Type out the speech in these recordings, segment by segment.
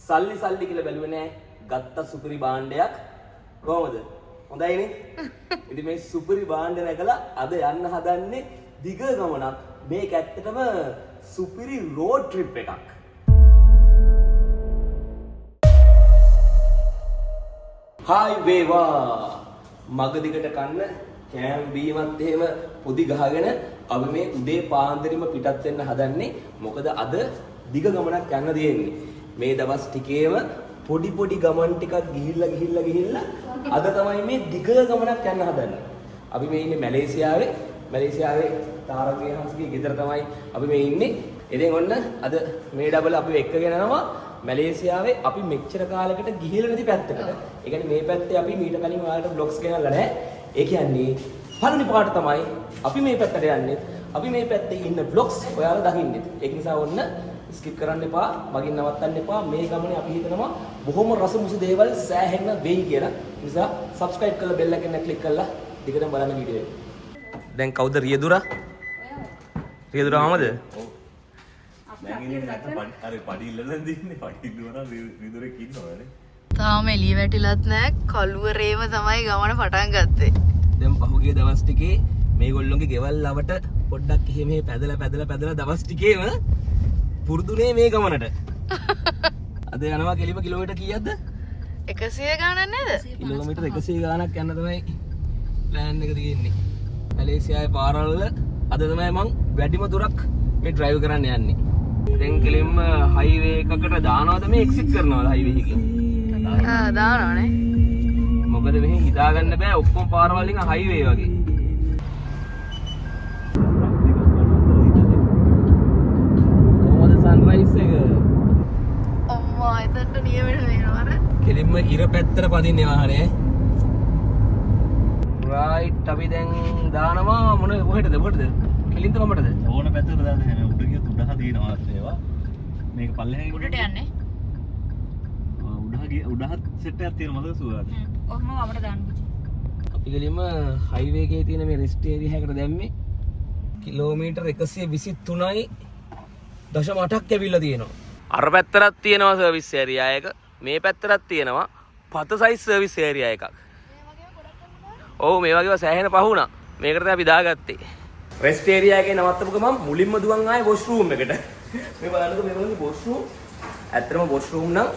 සල්ලි කියලා බැලුවේ නෑ. ගත්ත සුපිරි භාණ්ඩයක් කොහමද? හොඳයිනේ. ඉතින් මේ සුපිරි භාණ්ඩ නැගලා අද යන්න හදන්නේ දිග ගමනක්. මේක ඇත්තටම සුපිරි රෝඩ් ට්‍රිප් එකක්. හායි වේවා. මග දිගට කන්න කෑම බීමත් එහෙම පොඩි ගහගෙන අපි මේ උදේ පාන්දරෙම පිටත් වෙන්න හදන්නේ. මොකද අද දිග ගමනක් යන්න දෙන්නේ. මේ දවස් ටිකේම පොඩි ගමන් ටිකක් ගිහිල්ලා අද තමයි මේ දිග ගමනක් යන්න හදන්නේ. අපි මේ ඉන්නේ මැලේසියාවේ තාරකේ හංසගේ ගෙදර තමයි අපි මේ ඉන්නේ. ඉතින් ඔන්න අද මේ ඩබල් අපි එක්කගෙන යනවා මැලේසියාවේ අපි මෙච්චර කාලයකට ගිහිල්ලා නැති පැත්තකට. ඒ කියන්නේ මේ පැත්තේ අපි මීට කලින් ඔයාලට vlogs ගෙනල්ලා නැහැ. ඒ කියන්නේ පළවෙනි පාට තමයි අපි මේ පැත්තට යන්නේ. අපි මේ පැත්තේ ඉන්න vlogs ඔයාලා දකින්නේ. ඒක නිසා ඔන්න ස්කිප් කරන්න එපා, මගින් නවත්තන්න එපා. මේ ගමනේ අපි හිතනවා බොහොම රසමුසු දේවල් සෑහෙන්න වෙයි කියලා. ඒ නිසා subscribe කරලා bell icon එක click කරලා දිගටම බලන්න වීඩියෝ එක. දැන් කවුද රියදුරා? රියදුරාමද? ඔව්. දැන් ඉන්නේ නැත්නම් අර පඩි ඉල්ලලා දින්නේ. පඩි ඉල්ලුවා රියදුරෙක් ඉන්නවනේ. තාම එළිය වැටිලත් නැහැ. කළුවරේම තමයි ගමන පටන් ගත්තේ. දැන් පහුගිය දවස් ටිකේ මේගොල්ලෝගේ ගෙවල් ලවට පොඩ්ඩක් එහෙම පැදලා දවස් ටිකේම පුරුදුනේ මේ ගමනට. අද යනවා කෙලිම කිලෝමීටර් කීයක්ද? 100 ගානක් නේද? කිලෝමීටර් 100 ගානක් යන්න තමයි ප්ලෑන් එක තියෙන්නේ. මැලේසියාවේ පාරවල අද තමයි මං වැඩිම දුරක් මේ ඩ්‍රයිව් කරන්න යන්නේ. දැන් කෙලින්ම හයිවේ එකකට දානවද මේ එක්සිට් කරනවද හයිවේ එකකින්? දානවනේ. මොකද මෙහෙ හිතාගන්න බෑ ඔක්කොම පාරවල් වලින් හයිවේ වගේ. සන්රයිස් එක අම්මා එතනට නියමෙට වෙනවා අර කෙලින්ම ඉර පැත්තට පදින්නේ වාහනේ. රයිට් අපි දැන් දානවා කොහෙටද? කෙලින්ද කොමටද? ඕන පැත්තකට දාන්න හැම උඩ ගියොත් උඩහ දිනනවා ඒවා. මේක පල්ලෙහාගෙන උඩට යන්නේ. උඩහ සෙට් එකක් තියෙන මොකද සුවාද? ඔහම අපිට දාන්න පුචි. අපි කෙලින්ම හයිවේ එකේ තියෙන මේ රෙස්ට් ඒරියා එකකට දැම්මේ. කිලෝමීටර් 123.8ක් ඇවිල්ලා තියෙනවා. අර පැත්තටත් තියෙනවා සර්විස් ඒරියා එක. මේ පැත්තටත් තියෙනවා පත සයිස් සර්විස් ඒරියා එකක්. ඔව් මේ වගේව සෑහෙන පහ වුණා. මේකට තමයි අපි දාගත්තේ. රෙස්ට් ඒරියා එකේ නවත්තපු ගමන් මුලින්ම දුවන් ආයේ වොෂ්රූම් එකට. මේ බලන්නකෝ මේ වගේ වොෂ්රූම්. ඇත්තටම වොෂ්රූම් නම්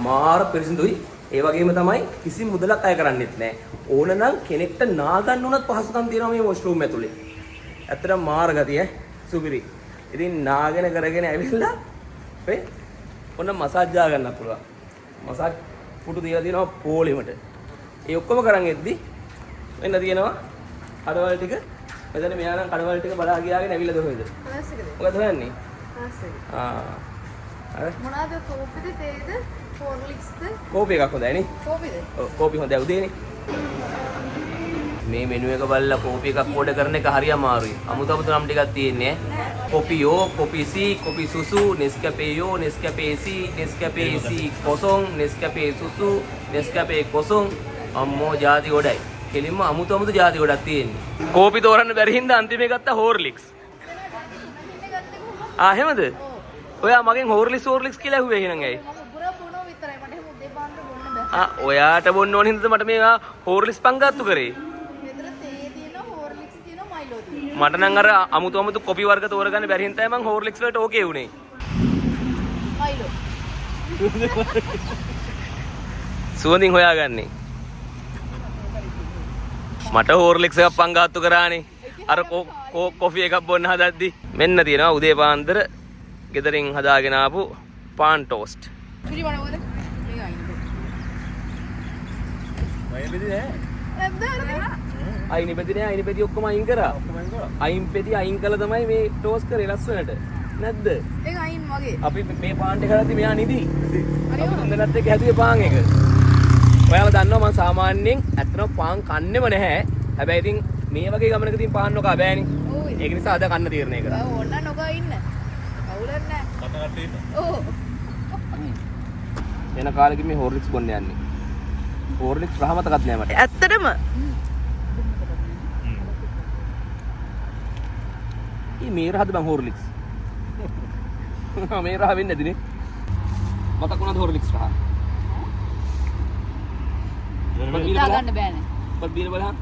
මාර පිරිසිදුයි. ඒ වගේම තමයි කිසි මුදලක් අය කරන්නේත් නැහැ. ඕන නම් කෙනෙක්ට නාගන්න උනත් පහසුකම් තියෙනවා මේ වොෂ්රූම් ඇතුලේ. ඇත්තටම මාර ගතිය සුපිරි. ඉතින් නාගෙන කරගෙන ඇවිල්ලා ඔය ඔන්න මසාජ් ජා ගන්න පුළුවන්. මසාජ් පුටු තියලා තියෙනවා පොලිමට. ඒ ඔක්කොම කරන් එද්දි වෙන්න තියෙනවා කඩවල ටික. මෙතන මෙයා නම් කඩවල ටික බලා ගියාගෙන ඇවිල්ලා දොහෙද? ක්ලාස් එකද? මොකද හොයන්නේ? ක්ලාස් එක. අර මොනවාද කෝපිද තේද? හොර්ලික්ස්ද? කෝපි එකක් හොඳයි නේ? කෝපිද? ඔව් කෝපි හොඳයි උදේනේ. මේ මෙනු එක බලලා කෝපි එකක් ඕඩර් කරන එක හරි අමාරුයි. අමුතු නම් ටිකක් තියෙන්නේ. කොපියෝ, කොපි සී, කොපි සුසු, නෙස්කැපේ යෝ, නෙස්කැපේ සී, නෙස්කැපේ සී කොසොන්, නෙස්කැපේ සුසු, නෙස්කැපේ කොසොන් අම්මෝ ಜಾති ගොඩයි. කෙලින්ම අමුතු ಜಾති ගොඩක් තියෙන්නේ. කෝපි තෝරන්න බැරි හින්දා අන්තිමේ ගත්ත හෝර්ලික්ස්. එහෙමද? ඔයා මගෙන් හෝර්ලික්ස් කියලා ඇහුවේ එහෙනම් ඇයි? ඔයාට බොන්න ඕන හින්දාද මට මේ හෝර්ලික්ස් පංගාත්තු කරේ? මට නම් අර අමුතු කොපි වර්ග තෝරගන්න බැරි හින්දා මම හෝර්ලික්ස් වලට ඕකේ වුනේ. මයිලෝ. සුවඳින් හොයාගන්නේ. මට හෝර්ලික්ස් එකක් පංගාත්තු කරානේ. අර කොෆි එකක් බොන්න හදද්දි. මෙන්න තියෙනවා උදේ පාන්දර ගෙදරින් හදාගෙන ආපු පාන් ටෝස්ට්. පුරි වණවද? මේක අයින් ඉපදිනේ. අයින් ඉපදි ඔක්කොම අයින් කරා. අයින් කළා තමයි මේ ටෝස් කරේ ලස්සනට. නැද්ද? ඒක අයින් වගේ. අපි මේ පාන් එක හදද්දි මෙයා නිදි. අපි තුන්දෙනාත් එක්ක හැදුවේ පාන් එක. ඔයාලා දන්නවා මම සාමාන්‍යයෙන් ඇත්තටම පාන් කන්නේම නැහැ. හැබැයි ඉතින් මේ වගේ ගමනකදී පාන් නොකා බෑනේ. ඒක නිසා අද කන්න තීරණය කරා. ඕන්න නොකා ඉන්න. කවුලක් නැහැ. කටකට ඉන්න. ඔව්. එන කාලෙක මේ හෝර්ලික්ස් බොන්න යන්නේ. හෝර්ලික්ස් රහමතකත් නෑ මට. ඇත්තටම මේ රහද බං හෝර්ලික්ස්. මේ රහ වෙන්නේ නැතිනේ. මතක වුණාද හොර්ලික්ස් රහ? හිතා ගන්න බෑනේ. ඔබ බීර බලන්න.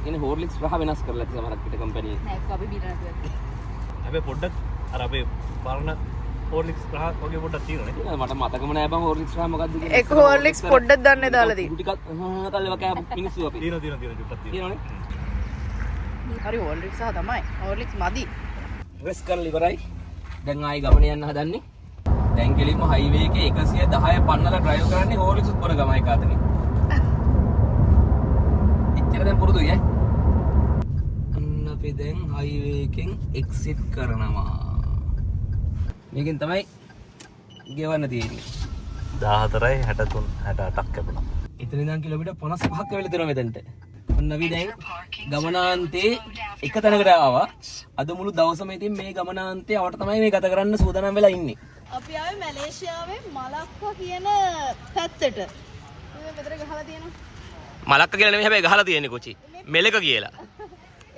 ඉන්නේ හොර්ලික්ස් රහ වෙනස් කරලා තියෙන සමහරක් පිට කම්පැනි එක. නෑ අපි බීර නැතුව. හැබැයි පොඩ්ඩක් අර අපේ පරණ හෝර්ලික්ස් ග්‍රහක් වගේ පොඩ්ඩක් තියෙනවා නේ. මට මතකම නෑ බං හොර්ලික්ස් රහ මොකක්ද කියලා. එක හොර්ලික්ස් පොඩ්ඩක් දන්නේ දාලා තියෙන්නේ. ටිකක් කල්ලව කෑ මිනිස්සු අපි. තියෙනවා චුට්ටක් තියෙනවා. තියෙනවනේ. හරි හොර්ලික්ස් සහ තමයි. හොර්ලික්ස් මදි. රෙස් කරලා ඉවරයි. දැන් ආයි ගමන යන්න හදන්නේ. දැන් කෙලින්ම හයිවේ එකේ 110 පන්නලා ඩ්‍රයිව් කරන්නේ හොර්ලික්ස් උඩ ගමයි කාතනේ. එච්චර දැන් පුරුදුයි ඈ. අන්න අපි දැන් හයිවේ එකෙන් එක්සිට් කරනවා. මේකෙන් තමයි ගෙවන්න තියෙන්නේ. 14යි 63 68ක් කැපුණා. එතන ඉඳන් කිලෝමීටර් 55ක් වෙලා තියෙනවා මෙතනට. ඔන්න අපි දැන් ගමනාන්තේ එක තැනකට ආවා. අද මුළු දවසම ඉතින් මේ ගමනාන්තේ අවට තමයි මේ ගත කරන්න සූදානම් වෙලා ඉන්නේ. අපි ආවේ මැලේසියාවේ මලක්කා කියන පැත්තට. මෙතන ගහලා තියෙනවා. මලක්ක කියලා නෙමෙයි හැබැයි ගහලා තියෙන්නේ කොචි. මෙලක කියලා.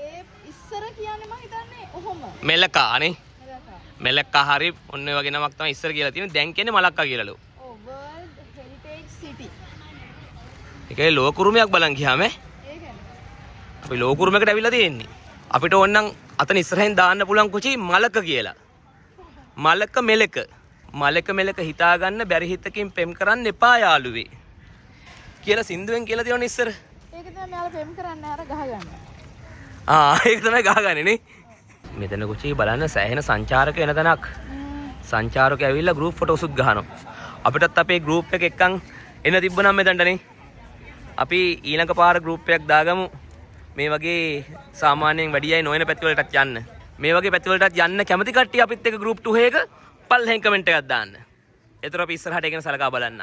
ඒ ඉස්සර කියන්නේ මම හිතන්නේ ඔහොම. මෙලකානේ. මෙලක්කා හරි ඔන්න ඔය වගේ නමක් තමයි ඉස්සර කියලා තියෙන්නේ. දැන් කියන්නේ මලක්කා කියලාලු. ඔව් වර්ල්ඩ් හෙරිටේජ් සිටි. ඒකේ ලෝකුරුමයක් බලන් ගියාම ඒකනේ. අපි ලෝකුරුමයකට ඇවිල්ලා තියෙන්නේ. අපිට ඕනනම් අතන ඉස්සරහින් දාන්න පුළුවන් කුචි මලක කියලා. මලක මෙලක. මලක මෙලක හිතා ගන්න බැරි හිතකින් පෙම් කරන්න එපා යාළුවේ. කියලා සින්දුවෙන් කියලා තියෙනවනේ ඉස්සර. ඒක තමයි මෙයාලා පෙම් කරන්නේ අර ගහගන්න. ඒක තමයි ගහගන්නේ නේ. මෙතන කුචි බලන්න සෑහෙන සංචාරක වෙන තැනක්. සංචාරක ඇවිල්ලා ගෲප් ෆොටෝස් උත් ගහනවා. අපිටත් අපේ ගෲප් එක එක්කන් එන්න තිබ්බනම් මෙතනටනේ. අපි ඊළඟ පාර ගෲප් එකක් දාගමු. මේ වගේ සාමාන්‍යයෙන් වැඩි අය නොවන පැති වලටත් යන්න. මේ වගේ පැති වලටත් යන්න කැමති කට්ටිය අපිත් එක්ක ගෲප් 2 එකක පල්ලෙන් කමෙන්ට් එකක් දාන්න. ඒතර අපි ඉස්සරහට ඒකන සලකා බලන්න.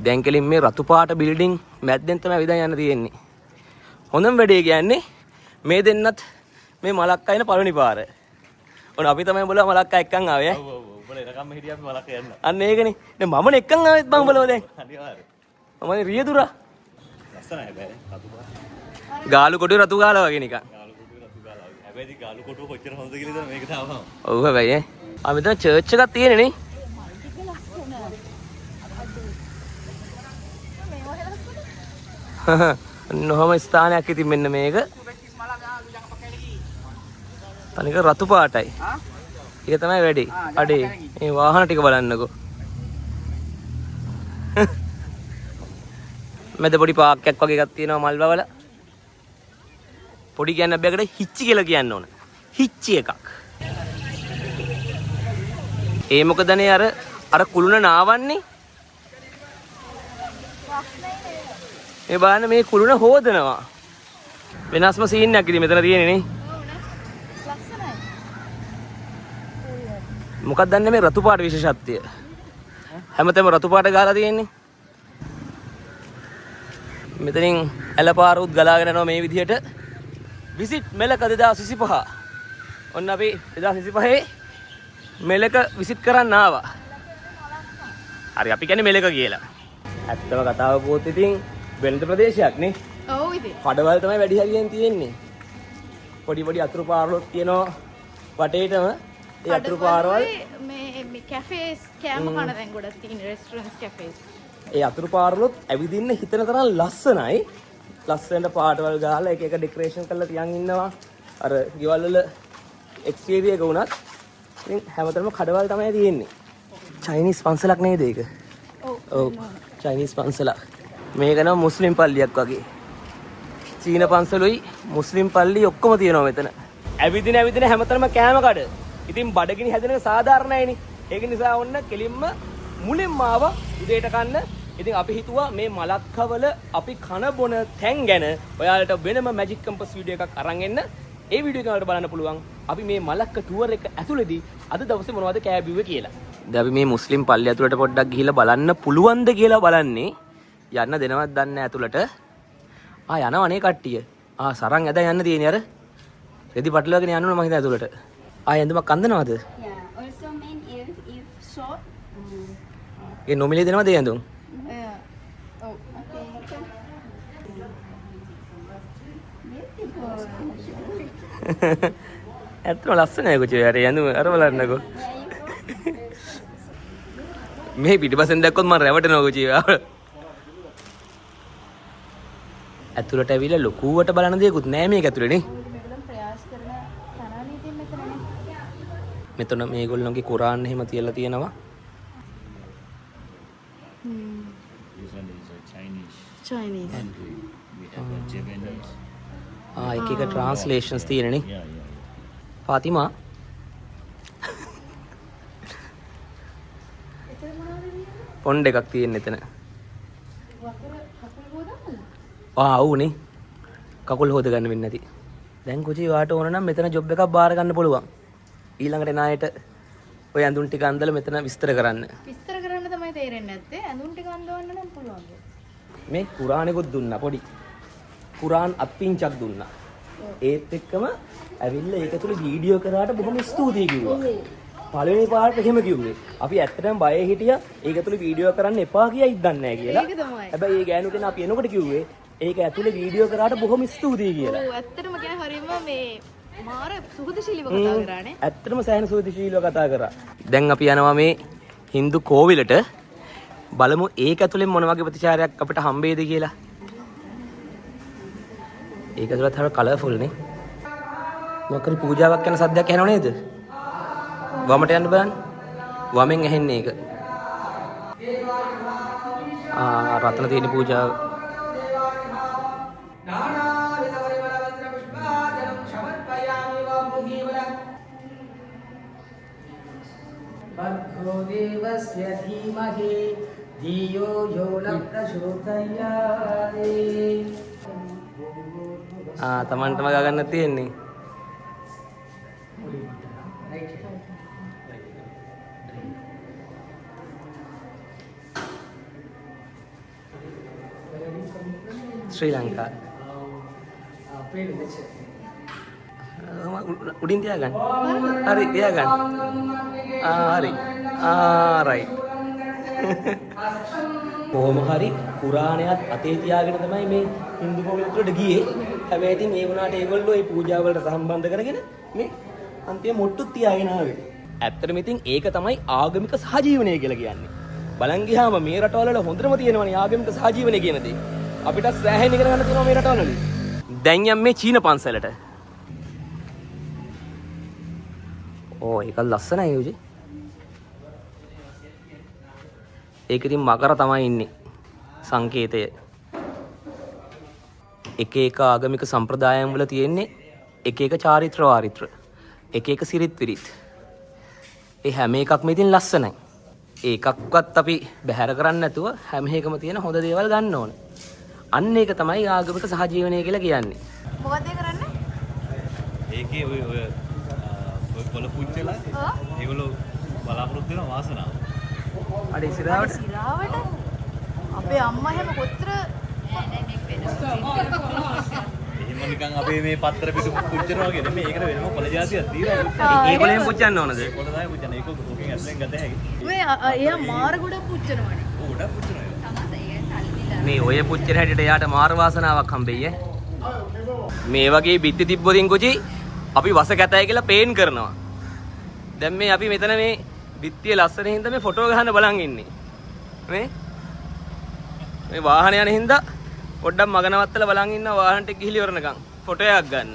දැන් කෙලින් මේ රතු පාට බිල්ඩින් මැද්දෙන් තමයි විදන් යන්න තියෙන්නේ. හොඳම වැඩේ කියන්නේ මේ දෙන්නත් මේ මලක්කා එන පළවෙනි පාර. ඔන්න අපි තමයි බලව මලක්කා එක්කන් ආවේ ඈ. ඔව් ඔව් උඹලා එනකම් හිටියා අපි මලක යන්න. අන්න ඒකනේ. දැන් මමනේ එක්කන් ආවෙත් බං බලව දැන්. අනිවාර්යයෙන්. මමනේ රියදුරා. ලස්සනයි හැබැයි රතු පාට. ගාලු කොටුවේ රතු ගාලා වගේ නිකන්. ගාලු කොටුවේ රතු ගාලා වගේ. හැබැයි ඉතින් ගාලු කොටුව කොච්චර හොඳද කියලා ඉතින් මේක තාම. ඔව් හැබැයි ඈ. ආ මෙතන චර්ච් එකක් තියෙන්නේ නේ. නොහොම ස්ථානයක් ඉතින් මෙන්න මේක. තනික රතු පාටයි. ඒක තමයි වැඩි. අඩේ මේ වාහන ටික බලන්නකෝ. මැද පොඩි පාක් එකක් වගේ එකක් තියෙනවා මල් වවල. පොඩි කියන්න බෑකට හිච්චි කියලා කියන්න ඕන. හිච්චි එකක්. ඒ මොකදනේ අර කුළුණ නාවන්නේ. මේ බලන්න මේ කුළුණ හොදනවා. වෙනස්ම සීන් එකක් ඉතින් මෙතන තියෙන්නේ නේ. ලස්සනයි. මොකක්ද දන්නේ මේ රතු පාට විශේෂත්වය? හැමතැනම රතු පාට ගාලා තියෙන්නේ. මෙතනින් ඇලපාරුත් ගලාගෙන යනවා මේ විදිහට. විසිට් මෙලක 2025. ඔන්න අපි 2025 මෙලක විසිට් කරන්න ආවා. හරි අපි කියන්නේ මෙලක කියලා. ඇත්තම කතාව පොත් ඉතින් වෙළඳ ප්‍රදේශයක් නේ. ඔව් ඉතින්. කඩවල තමයි වැඩි හරියෙන් තියෙන්නේ. පොඩි පොඩි අතුරු පාරවල් තියෙනවා වටේටම. ඒ අතුරු පාරවල් මේ කැෆේස් කෑම කන තැන් ගොඩක් තියෙන රෙස්ටොරන්ට්ස් කැෆේස්. ඒ අතුරු පාරවලුත් ඇවිදින්න හිතන තරම් ලස්සනයි. ලස්සනට පාටවල් ගහලා එක එක ඩෙකරේෂන් කරලා තියන් ඉන්නවා. අර ගෙවල් වල එක්ස්ටීරියර් එක උනත් ඉතින් හැමතැනම කඩවල් තමයි තියෙන්නේ. චයිනීස් පන්සලක් නේද ඒක? ඔව්. චයිනීස් පන්සලක්. මේක නම් මුස්ලිම් පල්ලියක් වගේ. චීන පන්සලුයි මුස්ලිම් පල්ලි ඔක්කොම තියෙනවා මෙතන. ඇවිදින හැමතැනම කෑම කඩ. ඉතින් බඩගිනි හැදෙන එක සාධාරණයිනේ. ඒක නිසා ඔන්න කෙලින්ම මුලින්ම ආවා උදේට කන්න. ඉතින් අපි හිතුවා මේ මලක්කවල අපි කන බොන තැන් ගැන ඔයාලට වෙනම මැජික් කම්පස් වීඩියෝ එකක් අරන් එන්න. ඒ වීඩියෝ එක වලට බලන්න පුළුවන්. අපි මේ මලක්ක ටුවර් එක ඇතුළේදී අද දවසේ මොනවද කෑබිව්වේ කියලා. දැන් අපි මේ මුස්ලිම් පල්ලිය ඇතුළට පොඩ්ඩක් ගිහිල්ලා බලන්න පුළුවන්ද කියලා බලන්නේ. යන්න දෙනවද දන්නේ නැහැ ඇතුළට. යනවනේ කට්ටිය. සරන් ඇද යන්න තියෙන්නේ අර. රෙදි පටලවාගෙන යන්න ඕන මම හිතා ඇතුළට. ඇඳුමක් අඳිනවද? Yeah, also mean if short. ඒ නොමිලේ දෙනවද ඒ ඇඳුම්? ඔව්. ඇත්තම ලස්සනයි කොච්චර යාර ඇඳුම අර බලන්නකෝ. මේ පිටිපස්සෙන් දැක්කොත් මම රැවටෙනවා කොචියා. ඇතුළට ඇවිල්ලා ලොකුවට බලන දෙයක්වත් නෑ මේක ඇතුළේ නේ. මේගොල්ලන් ප්‍රයාස කරන තරණී ඉතින් මෙතනනේ. මෙතන මේගොල්ලෝගේ කුරාන් එහෙම තියලා තියෙනවා. This one is a Chinese Chinese. country. We have a Japanese. එක එක ට්‍රාන්ස්ලේෂන්ස් තියෙනනේ. Yeah. ෆාතිමා පොන්ඩ් එකක් තියෙන එතන. ආවුනේ කකුල් හොද ගන්න වෙන්නේ නැති. දැන් කොචි වාට ඕන නම් මෙතන ජොබ් එකක් බාර ගන්න පුළුවන්. ඊළඟට නායට ඔය ඇඳුම් ටික අඳලා මෙතන විස්තර කරන්න. විස්තර කරන්න තමයි තේරෙන්නේ නැත්තේ. ඇඳුම් ටික අඳවන්න නම් පුළුවන්. මේ කුරානෙකුත් දුන්නා පොඩි. කුරාන් අත්පිංචක් දුන්නා. ඒත් එක්කම ඇවිල්ලා ඒක තුල වීඩියෝ කරාට බොහොම ස්තුතියි කිව්වා. පළවෙනි පාර්ට් එහෙම කිව්වේ. අපි ඇත්තටම බයේ හිටියා ඒක තුල වීඩියෝ කරන්න එපා කියයිද දන්නේ නැහැ කියලා. ඒක තමයි. හැබැයි ඒ ගෑනු කෙනා අපි එනකොට කිව්වේ ඒක ඇතුලේ වීඩියෝ කරාට බොහොම ස්තුතියි කියලා. ඔව් ඇත්තටම කියන්නේ හරීම මේ මාර සුහදශීලීව කතා කරානේ. ඇත්තටම සෑහෙන සුහදශීලීව කතා කරා. දැන් අපි යනවා මේ Hindu කෝවිලට. බලමු ඒක ඇතුලේ මොන වගේ ප්‍රතිචාරයක් අපිට හම්බෙයිද කියලා. ඒක ඇතුලත් හරිය කලර්ෆුල් නේ. මොකද පූජාවක් කරන සද්දයක් ඇහෙනව නේද? වමට යන්න බලන්න. වමෙන් ඇහෙන්නේ ඒක. රත්න තියෙන පූජාව. भर्गो देवस्य धीमहि धियो यो न प्रचोदयात् තමන්ටම ගන්න තියෙන්නේ. ශ්‍රී ලංකා උඩින් තියාගන්න. හරි තියාගන්න. හරි. රයිට්. කොහොම හරි කුරාණයත් අතේ තියාගෙන තමයි මේ හින්දු කෝවිලට ගියේ. හැබැයි ඉතින් ඒ වුණාට ඒගොල්ලෝ මේ පූජා වලට සම්බන්ධ කරගෙන මේ අන්තිම මොට්ටුත් තියාගෙන ආවේ. ඇත්තටම ඉතින් ඒක තමයි ආගමික සහජීවනය කියලා කියන්නේ. බලන් ගියාම මේ රටවල හොඳටම තියෙනවනේ ආගමික සහජීවනය කියන දේ. අපිට සෑහෙන ඉගෙන ගන්න තියෙනවා මේ රටවල. දැන් යම් මේ චීන පන්සලට. ඒක ලස්සනයි යෝජි. ඒක ඉතින් මකර තමයි ඉන්නේ සංකේතය. එක එක ආගමික සම්ප්‍රදායන් වල තියෙන්නේ එක එක චාරිත්‍ර වාරිත්‍ර. එක එක සිරිත් විරිත්. ඒ හැම එකක්ම ඉතින් ලස්සනයි. ඒකක්වත් අපි බැහැර කරන්නේ නැතුව හැම එකම තියෙන හොඳ දේවල් ගන්න ඕන. අන්න ඒක තමයි ආගමික සහජීවනය කියලා කියන්නේ. මොකද ඒ කරන්නේ? ඒකේ ඔය පොළ පුච්චලා ඒගොල්ලෝ බලාපොරොත්තු වෙන වාසනාව. අර ඉස්සරහට සිරාවට අපේ අම්මා හැම කොතර එහෙම නිකන් අපේ මේ පත්‍ර පිටු පුච්චනවා වගේ නෙමෙයි. ඒකට වෙනම පොළ જાතියක් තියෙනවා. ඒගොල්ලෙන් පුච්චන්න ඕනද? පොළ තමයි පුච්චන්නේ. ඒක ඕකෙන් ඇස්ලෙන් ගත හැකි. මේ එයා මාර ගොඩක් පුච්චනවනේ. ඕකට පුච්චනවා. මේ ඔය පුච්චර හැටියට යාට මාර වාසනාවක් හම්බෙයි මේ වගේ බිත්ති තිබ්බොතින් කොචි අපි වස කැතයි කියලා පේන් කරනවා. දැන් මේ අපි මෙතන මේ බිත්තිය ලස්සන හින්දා මේ ෆොටෝ ගහන්න බලන් ඉන්නේ. මේ වාහන යන හින්දා පොඩ්ඩක් මග නවත්තලා බලන් ඉන්නවා වාහනට ගිහිලි වරනකම් ෆොටෝ එකක් ගන්න.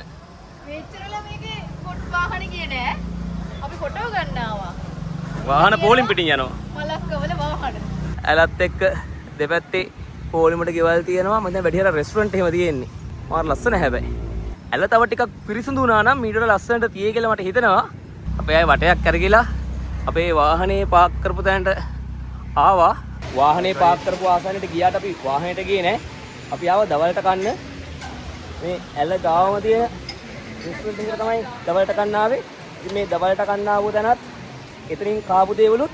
මෙච්චරලා මේකේ වාහනේ ගියේ නෑ. අපි ෆොටෝ ගන්න ආවා. වාහන පෝලිම් පිටින් යනවා. මලක්කවල වාහන. ඇලත් එක්ක දෙපැත්තේ පෝලිමට ගෙවල් තියෙනවා. මම දැන් වැඩිහර රෙස්ටුරන්ට් එහෙම තියෙන්නේ. මාර ලස්සන හැබැයි. ඇල තව ටිකක් පිරිසිදු වුණා නම් මීට වඩා ලස්සනට තියේ කියලා මට හිතෙනවා. අපේ අය වටයක් කරගිලා අපේ වාහනේ පාක් කරපු තැනට ආවා. වාහනේ පාක් කරපු ආසනෙට ගියාට අපි වාහනේට ගියේ නෑ. අපි ආව දවල්ට කන්න. මේ ඇල ගාවම තියෙන රෙස්ටුරන්ට් එකට තමයි දවල්ට කන්න ආවේ. ඉතින් මේ දවල්ට කන්න ආව තැනත් එතනින් කාපු දේවලුත්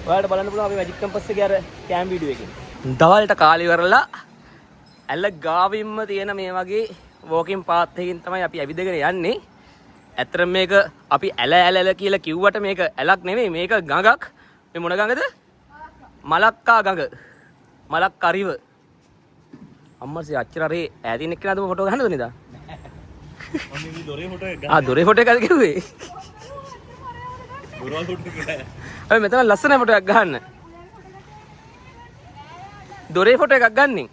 ඔයාලට බලන්න පුළුවන් අපේ මැජික් කැම්පස් එකේ අර කැම් වීඩියෝ එකේ. දවල්ට කාලි ඉවරලා ඇල ගාවින්ම තියෙන මේ වගේ වෝකින් පාත් එකකින් තමයි අපි ඇවිදගෙන යන්නේ. ඇත්තටම මේක අපි ඇල කියලා කිව්වට මේක ඇලක් නෙමෙයි මේක ගඟක්. මේ මොන ගඟද? මලක්කා ගඟ. මලක්කා රිව. අම්මසේ අච්චරේ ඈතින් එක්කනද ෆොටෝ ගහන්නද නේද? ඔන්නේ මේ දොරේ ෆොටෝ එක ගන්න. දොරේ ෆොටෝ එකද කිව්වේ? දොරවල් ෆොටෝ එක. ඔය මෙතන ලස්සන ෆොටෝ එකක් ගහන්න. දොරේ ෆොටෝ එකක් ගන්නෙ.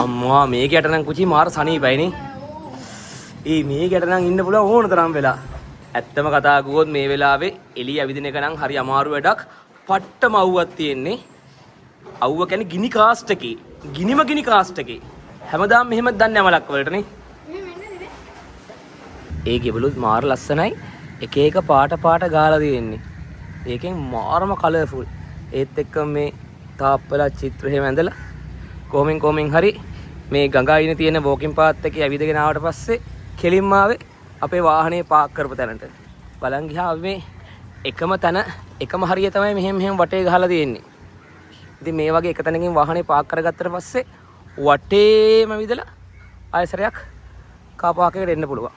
අම්මා මේකට නම් කුචි මාර සනීපයිනේ. මේකට නම් ඉන්න පුළුවන් ඕන තරම් වෙලා. ඇත්තම කතා කිව්වොත් මේ වෙලාවේ එළිය ඇවිදින එක නම් හරි අමාරු වැඩක්. පට්ටම අවුවක් තියෙන්නේ. අවුව කියන්නේ ගිනි කාස්ට් එකේ. ගිනි කාස්ට් එකේ. හැමදාම මෙහෙම දන්නේ අමලක් වලටනේ. ඒ ගෙබලුත් මාර ලස්සනයි. එක එක පාට ගාලා තියෙන්නේ. ඒකෙන් මාරම කලර්ෆුල්. ඒත් එක්ක මේ තාප්පල චිත්‍ර එහෙම ඇඳලා කොමින් හරි මේ ගඟ අයිනේ තියෙන වෝකින් පාත් එකේ ඇවිදගෙන ආවට පස්සේ කෙලින්ම ආවේ අපේ වාහනේ පාක් කරපු තැනට. බලන් ගියා අපි මේ එකම තැන එකම හරිය තමයි මෙහෙම වටේ ගහලා තියෙන්නේ. ඉතින් මේ වගේ එක තැනකින් වාහනේ පාක් කරගත්තට පස්සේ වටේම විදලා ආයසරයක් කාර් පාක් එකට එන්න පුළුවන්.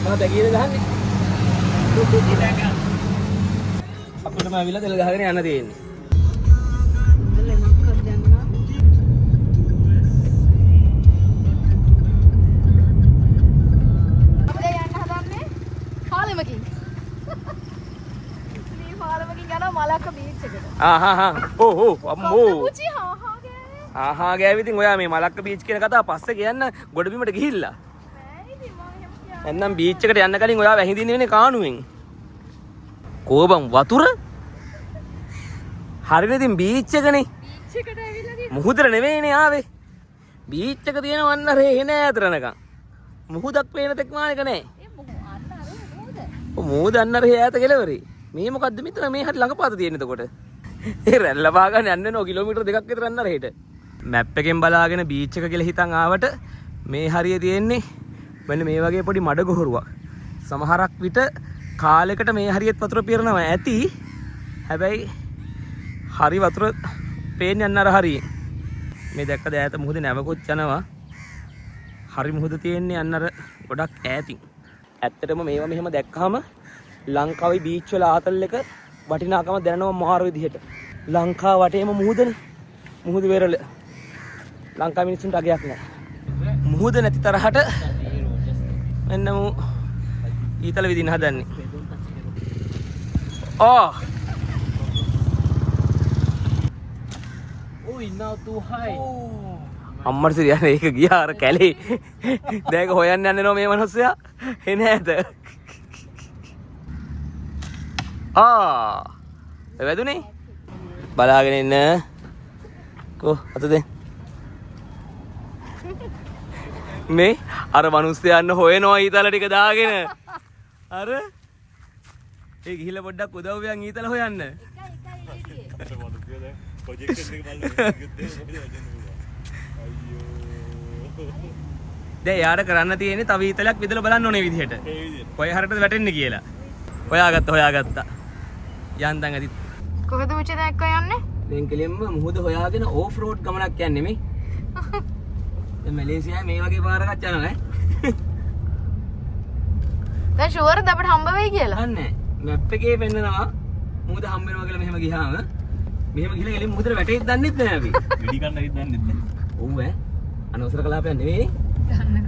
මම ගියේ ගහන්නේ. අපිටම ඇවිල්ලා තෙල් ගහගෙන යන්න තියෙන්නේ. ආහා ගෑවි ඉතින් ඔයා මේ මලක්ක බීච් කියන කතාව පස්සේ කියන්න ගොඩබිමට ගිහිල්ලා. එන්නම් බීච් එකට යන්න කලින් ඔයා වැහිඳින්න වෙන්නේ කානුවෙන්. කෝබම් වතුර? හරිනේ ඉතින් බීච් එකනේ. බීච් එකට ඇවිල්ලා තියෙන්නේ. මුහුදට නෙවෙයිනේ ආවේ. බීච් එක තියෙනවා අන්න රේ නෑ අතරනකම්. මුහුදක් පේන තෙක් මානක නෑ. මුහුද අන්න රේ ඈත කෙලවරේ. මේ මොකද්ද මිත්‍ර මේ හරි ළඟපාත තියෙන එතකොට. ඒ රැල්ල බාගන්න යන්න නෝ කිලෝමීටර් 2ක් විතර යන්න රහෙට. මැප් එකෙන් බලාගෙන බීච් එක කියලා හිතන් ආවට මේ හරිය තියෙන්නේ මෙන්න මේ වගේ පොඩි මඩ ගොහරුවක්. සමහරක් විට කාලයකට මේ හරියට වතුර පිරනවා ඇති. හැබැයි හරි වතුර පේන්නේ අන්න අර හරිය. මේ දැක්කද ඈත මුහුද නැවකොත් යනවා. හරි මුහුද තියෙන්නේ අන්න අර ගොඩක් ඈතින්. ඇත්තටම මේවා මෙහෙම දැක්කහම ලංකාවේ බීච් වල ආතල් එක වටිනාකම දැනනවා මාර විදිහට. ලංකාව වටේම මුහුදනේ. මුහුදු වෙරළ. ලංකා මිනිස්සුන්ට අගයක් නැහැ. මුහුද නැති තරහට මෙන්න මු ඊතල විදින්න හදන්නේ. Oh now too high. අම්මට සිරියන්නේ ඒක ගියා අර කැලේ. දැන් ඒක හොයන්න යන්නේ නෝ මේ මිනිස්සයා. එන්නේ නැත. වැදුනේ බලාගෙන ඉන්න කෝ අතද මේ අර මිනිස්සයන්න හොයනවා ඊතල ටික දාගෙන අර ඒ ගිහිල්ලා පොඩ්ඩක් උදව්වයන් ඊතල හොයන්න දැන් යාර කරන්න තියෙන්නේ තව ඊතලයක් විදලා බලන්න ඕනේ විදිහට කොයි හරටද වැටෙන්නේ කියලා හොයාගත්තා යන්තම් ඇති කොහෙද උචේ දැන් එක්ක යන්නේ? දැන් කෙලින්ම මුහුද හොයාගෙන ඕෆ් රෝඩ් ගමනක් යන්නේ මේ. දැන් මැලේසියාවේ මේ වගේ පාරකට යනවා ඈ. දැන් ෂුවර්ද අපිට හම්බ වෙයි කියලා? අන්නේ මැප් එකේ පෙන්නනවා මුහුද හම්බ වෙනවා කියලා මෙහෙම ගියාම මෙහෙම ගිහලා කෙලින්ම මුහුදට වැටෙයිද දන්නෙත් නෑ අපි. විඩි ගන්න හරිද දන්නෙත් නෑ. ඔව් ඈ. අනවසර කලාපයක් නෙවෙයිනේ.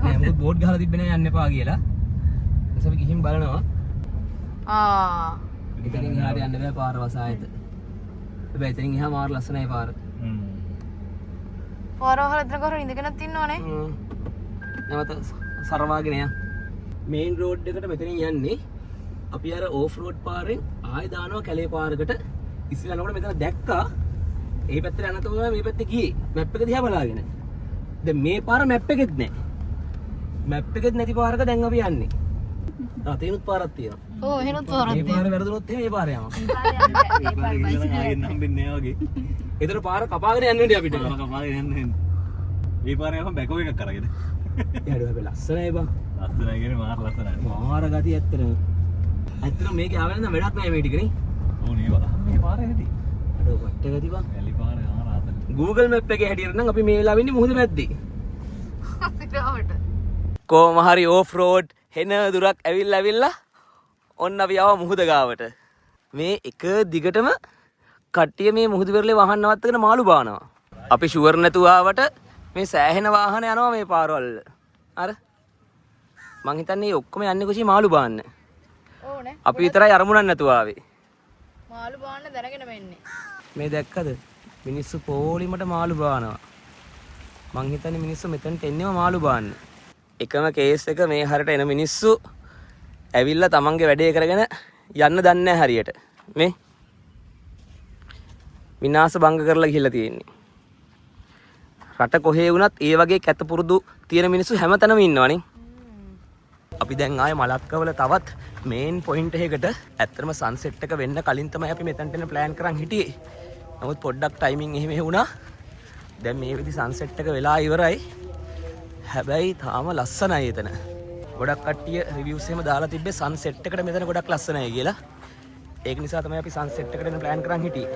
නෑ මුහුද බෝඩ් ගහලා තිබ්බේ නෑ යන්න එපා කියලා. ඊට අපි ගිහින් බලනවා. ඉතින් එහාට යන්න බෑ පාර වසායත. හැබැයි ඉතින් එහා මාර ලස්සනයි පාර. පාර වහලා ඉතන කර ඉඳගෙනත් ඉන්නවනේ. නැවත සරවාගෙන යන්න. මේන් රෝඩ් එකට මෙතනින් යන්නේ. අපි අර ඕෆ් රෝඩ් පාරෙන් ආයෙ දානවා කැලේ පාරකට. ඉස්සෙල්ලා යනකොට මෙතන දැක්කා. ඒ පැත්තට යන තෝ මේ පැත්තේ ගියේ. මැප් එක දිහා බලාගෙන. දැන් මේ පාර මැප් එකෙත් නෑ. මැප් එකෙත් නැති පාරක දැන් අපි යන්නේ. තේනුත් පාරක් තියෙනවා. ඕ එහෙනුත් පාරක් මේ පාර වැරදුනොත් එහෙම මේ පාර යනවා. ඒ පාර ගිහලා ආයෙත් හම්බෙන්නේ නෑ වගේ. ඒතර පාර කපාගෙන යන්න වෙන්නේ අපිට. කපාගෙන යන්න වෙන්නේ. මේ පාර යනවා බැකෝ එකක් කරගෙන. යාළුවා හැබැයි ලස්සනයි බං. ලස්සනයි කියන්නේ මාර ලස්සනයි. මාර ගතිය ඇත්තටම. ඇත්තටම මේකේ ආවෙ නම් වැඩක් නෑ මේ ටික නේ. ඕ නේ බලන්න මේ පාරේ හැටි. අඩෝ වට ගති බං. ඇලි පාරේ ආරාත. Google Map එකේ හැටියට නම් අපි මේ වෙලාවෙ ඉන්නේ මුහුද මැද්දේ. අපිට කොහොම හරි ඕෆ් රෝඩ් හෙන දුරක් ඇවිල්ලා ඔන්න අපි ආව මුහුද ගාවට. මේ එක දිගටම කට්ටිය මේ මුහුදු වෙරළේ වාහන නවත්තගෙන මාළු බානවා. අපි ෂුවර් නැතුව ආවට මේ සෑහෙන වාහන යනවා මේ පාරවල්. අර මං හිතන්නේ ඔක්කොම යන්නේ කොහේ මාළු බාන්න. ඕ ඕනේ. අපි විතරයි අරමුණක් නැතුව ආවේ. මාළු බාන්න දැනගෙන වෙන්නේ. මේ දැක්කද? මිනිස්සු පොලිමට මාළු බානවා. මං හිතන්නේ මිනිස්සු මෙතනට එන්නේම මාළු බාන්න. එකම කේස් එක මේ හරියට එන මිනිස්සු ඇවිල්ලා තමන්ගේ වැඩේ කරගෙන යන්න දන්නේ නැහැ හරියට. මේ විනාශ භංග කරලා ගිහිල්ලා තියෙන්නේ. රට කොහේ වුණත් ඒ වගේ කැත පුරුදු තියෙන මිනිස්සු හැමතැනම ඉන්නවනේ. අපි දැන් ආයේ මලක්කවල තවත් මේන් පොයින්ට් එකකට ඇත්තටම සන්සෙට් එක වෙන්න කලින් තමයි අපි මෙතනට එන්න ප්ලෑන් කරන් හිටියේ. නමුත් පොඩ්ඩක් ටයිමින් එහෙම වුණා. දැන් මේ විදි සන්සෙට් එක වෙලා ඉවරයි. හැබැයි තාම ලස්සනයි එතන. ගොඩක් කට්ටිය රිවිව්ස් එහෙම දාලා තිබ්බේ සන්සෙට් එකට මෙතන ගොඩක් ලස්සනයි කියලා. ඒක නිසා තමයි අපි සන්සෙට් එකට එන්න ප්ලෑන් කරන් හිටියේ.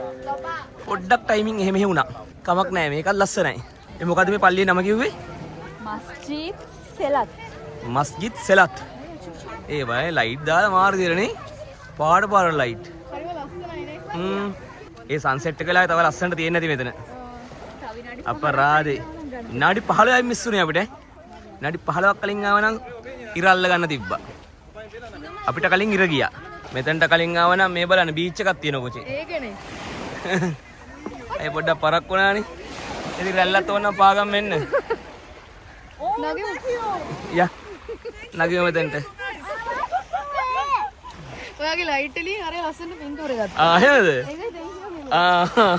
පොඩ්ඩක් ටයිමින් එහෙම වුණා. කමක් නැහැ මේකත් ලස්සනයි. ඒ මොකද මේ පල්ලියේ නම කිව්වේ? මස්ජිද් සෙලත්. මස්ජිද් සෙලත්. ඒ වගේ ලයිට් දාලා මාරු දෙරනේ. පාට ලයිට්. හරිම ලස්සනයි නේ. ඒ සන්සෙට් එක වෙලාවේ තව ලස්සනට තියෙන්නේ නැති මෙතන. අපරාදේ. විනාඩි 15යි මිස් වුණේ අපිට. විනාඩි 15ක් කලින් ආව නම් ඉර අල්ල ගන්න තිබ්බා. අපිට කලින් ඉර ගියා. මෙතනට කලින් ආව නම් මේ බලන්න බීච් එකක් තියෙනවා කොචේ. ඒකනේ. ඒ පොඩ්ඩක් පරක් වුණානේ. ඉතින් රැල්ලත් ඕන පාගම් වෙන්න. නගෙමු. යා. නගියෝ මෙතනට. ඔයාගේ ලයිට් එළියෙන් හරිය ලස්සන පින්තූර ගත්තා. ආ එහෙමද? ඒකයි තේරුම් ආ.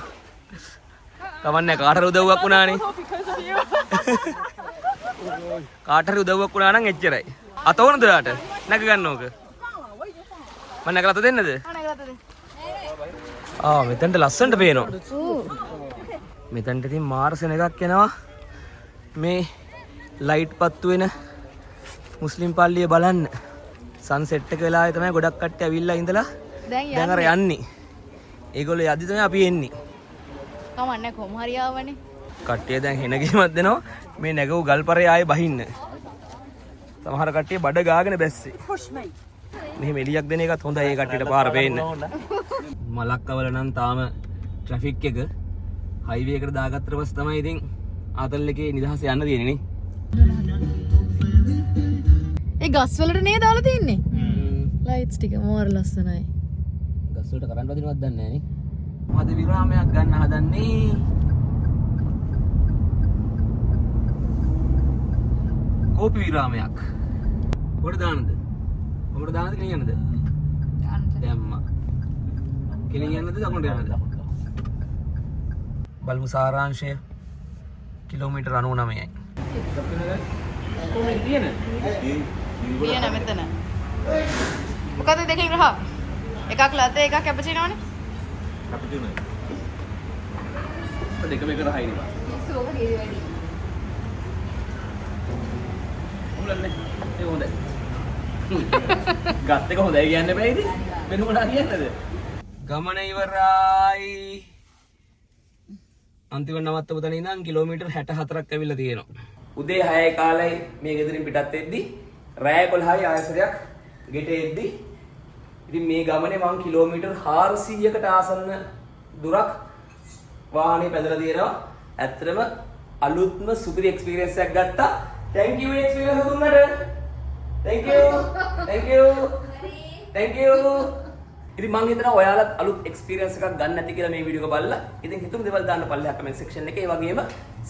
කවන්නේ කාටර උදව්වක් වුණානේ. කාටර උදව්වක් වුණා නම් එච්චරයි. අත ඕනද ඔයාට? නැග ගන්න ඕක. මම නැගලා අත දෙන්නද? මෙතනට ලස්සනට පේනවා. මෙතනට ඉතින් මාර්සන එකක් එනවා. මේ ලයිට් පත්තු වෙන මුස්ලිම් පල්ලිය බලන්න. සන්සෙට් එක වෙලාවේ තමයි ගොඩක් කට්ටිය ඇවිල්ලා ඉඳලා දැන් අර යන්නේ. ඒගොල්ලෝ යද්දි තමයි අපි එන්නේ. කමන්නේ කොහොම හරි ආවනේ. කට්ටිය දැන් හෙන ගීමක් දෙනවා. මේ නැගවු ගල්පරේ ආයේ බහින්න. සමහර කට්ටිය බඩ ගාගෙන බැස්සේ. මෙහෙම එලියක් දෙන එකත් හොඳයි ඒ කට්ටියට පාර පේන්න. මලක්කවල නම් තාම ට්‍රැෆික් එක හයිවේ එකට දාගත්තට පස්සේ තමයි ඉතින් ආතල් එකේ නිදහස යන්න තියෙන්නේ නේ. ඒ ගස් වලට නේද දාලා තින්නේ? ලයිට්ස් ටික මොර ලස්සනයි. ගස් වලට කරන්ට් වදිනවද දන්නේ නැහැ නේ. මොකද විරාමයක් ගන්න හදන්නේ? කෝපි විරාමයක්. කොට දාන්නද? මොකට දාන්නද කෙලින් යන්නද? දැම්මා. කෙලින් යන්නද දකුණට යන්නද? බලමු සාරාංශය කිලෝමීටර් 99යි. කොහොමද තියෙන්නේ? පියන මෙතන. මොකද දෙකේ ග්‍රහ? එකක් ලතේ එකක් කැපචිනෝනේ. කැපචිනෝ. දෙකම එක රහයි නේ. සෝක ගිරි වැඩි. උලන්නේ. ඒ හොඳයි. ගත් එක හොඳයි කියන්න බෑ ඉතින්. වෙන මොනවා කියන්නද? ගමන ඉවරයි. අන්තිම නවත්තපු තැන ඉඳන් කිලෝමීටර් 64ක් ඇවිල්ලා තියෙනවා. උදේ 6 කාලේ මේ ගෙදරින් පිටත් වෙද්දි රෑ 11යි ආයසරයක් ගෙට එද්දි ඉතින් මේ ගමනේ මම කිලෝමීටර් 400කට ආසන්න දුරක් වාහනේ පැදලා තියෙනවා. ඇත්තටම අලුත්ම සුපිරි එක්ස්පීරියන්ස් එකක් ගත්තා. thank you එක්ස්පීරියන්ස් දුන්නට. thank you. thank you. thank you. ඉතින් මම හිතනවා ඔයාලත් අලුත් එක්ස්පීරියන්ස් එකක් ගන්න නැති කියලා මේ වීඩියෝ එක බලලා. ඉතින් හිතුම් දේවල් දාන්න පල්ලෙහා කමෙන්ට් සෙක්ෂන් එකේ. ඒ වගේම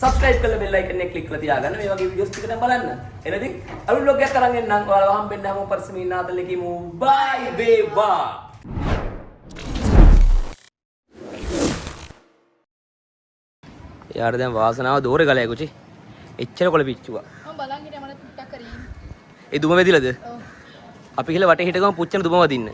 subscribe කරලා bell icon එක click කරලා තියාගන්න. මේ වගේ වීඩියෝස් ටික දැන් බලන්න. එහෙනම් අලුත් vlog එකක් අරන් එන්නම්. ඔයාලව හම්බෙන්න හැමෝම පරිස්සමින් නාතල් එකේමු. bye වේවා. යාර දැන් වාසනාව දෝරේ ගලයි කුචි. එච්චර කොළ පිච්චුවා. මම බලන් හිටියා මට ටිකක් කරේ. ඒ දුම වැදිලාද? ඔව්. අපි කියලා වටේ හිටගම පුච්චන දුම වදින්න.